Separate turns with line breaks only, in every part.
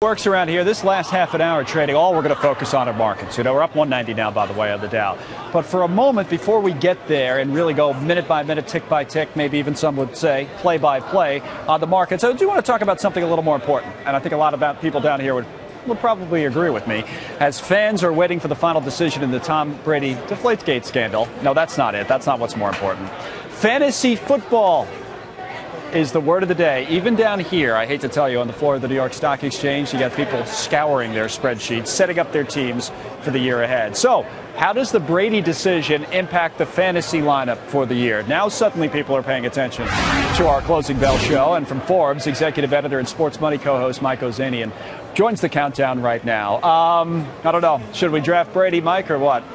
Works around here. This last half an hour trading, all we're going to focus on are markets. You know, we're up 190 now, by the way, on the Dow. But for a moment, before we get there and really go minute by minute, tick by tick, maybe even some would say play by play on the markets, I do want to talk about something a little more important. And I think a lot of people down here would probably agree with me, as fans are waiting for the final decision in the Tom Brady Deflategate scandal. No, that's not it. That's not what's more important. Fantasy football is the word of the day. Even down here, I hate to tell you, on the floor of the New York Stock Exchange, you got people scouring their spreadsheets, setting up their teams for the year ahead. So, how does the Brady decision impact the fantasy lineup for the year? Now suddenly people are paying attention to our closing bell show. And from Forbes, executive editor and sports money co-host Mike Ozanian joins the countdown right now. I don't know. Should we draft Brady, Mike, or what?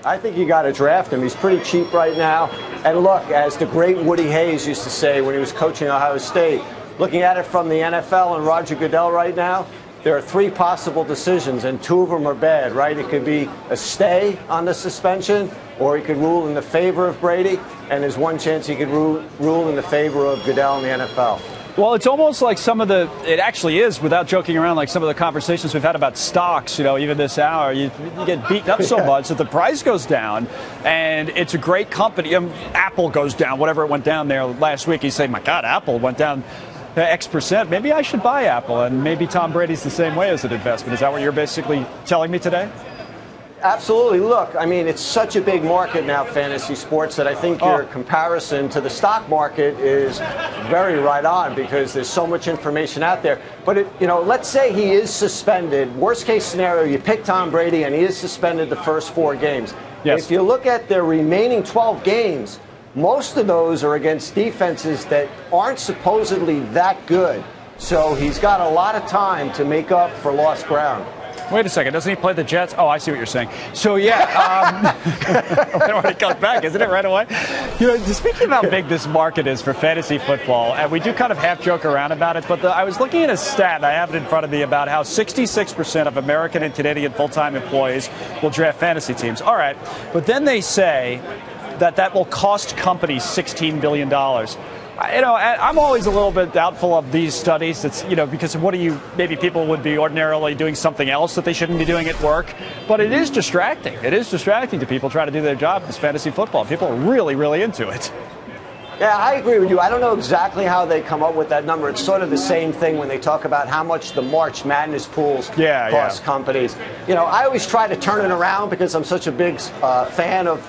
I think you got to draft him. He's pretty cheap right now. And look, as the great Woody Hayes used to say when he was coaching Ohio State, looking at it from the NFL and Roger Goodell right now, there are three possible decisions, and two of them are bad, right? It could be a stay on the suspension, or he could rule in the favor of Brady, and there's one chance he could rule in the favor of Goodell in the NFL.
Well, it's almost like it actually is, without joking around, like some of the conversations we've had about stocks, you know, even this hour, you get beaten up so much that the price goes down, and it's a great company. Apple goes down, whatever it went down there last week. You say, my God, Apple went down X percent. Maybe I should buy Apple, and maybe Tom Brady's the same way as an investment. Is that what you're basically telling me today?
Absolutely. Look, I mean, it's such a big market now, fantasy sports, that I think your comparison to the stock market is very right on, because there's so much information out there. But, let's say he is suspended. Worst case scenario, you pick Tom Brady and he is suspended the first 4 games.
Yes.
If you look at the remaining 12 games, most of those are against defenses that aren't supposedly that good. So he's got a lot of time to make up for lost ground.
Wait a second. Doesn't he play the Jets? Oh, I see what you're saying. So, yeah. When he comes back, isn't it, right away? You know, speaking of how big this market is for fantasy football, and we do kind of half joke around about it, but I was looking at a stat, and I have it in front of me, about how 66% of American and Canadian full-time employees will draft fantasy teams. All right. But then they say that will cost companies $16 billion. I'm always a little bit doubtful of these studies. It's, because maybe people would be ordinarily doing something else that they shouldn't be doing at work. But it is distracting. It is distracting to people trying to do their job as fantasy football. People are really, really into it.
Yeah, I agree with you. I don't know exactly how they come up with that number. It's sort of the same thing when they talk about how much the March Madness pools cost companies. I always try to turn it around, because I'm such a big fan of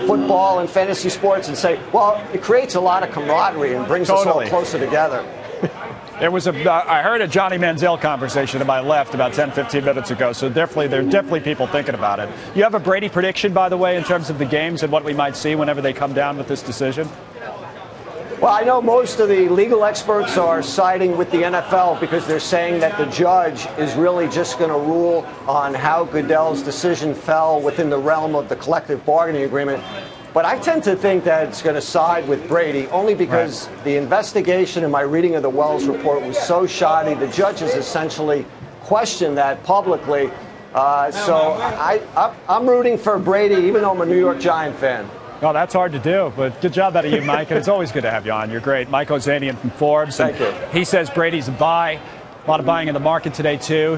football and fantasy sports, and say, well, it creates a lot of camaraderie and brings us all closer together.
I heard a Johnny Manziel conversation to my left about 10, 15 minutes ago, so there are definitely people thinking about it. You have a Brady prediction, by the way, in terms of the games and what we might see whenever they come down with this decision?
Well, I know most of the legal experts are siding with the NFL, because they're saying that the judge is really just going to rule on how Goodell's decision fell within the realm of the collective bargaining agreement. But I tend to think that it's going to side with Brady, only because the investigation and my reading of the Wells report was so shoddy. The judges essentially questioned that publicly. So I'm rooting for Brady, even though I'm a New York Giant fan.
Well, that's hard to do, but good job out of you, Mike. And it's always good to have you on. You're great. Mike Ozanian from Forbes.
Thank you.
He says Brady's a buy. A lot of buying in the market today, too.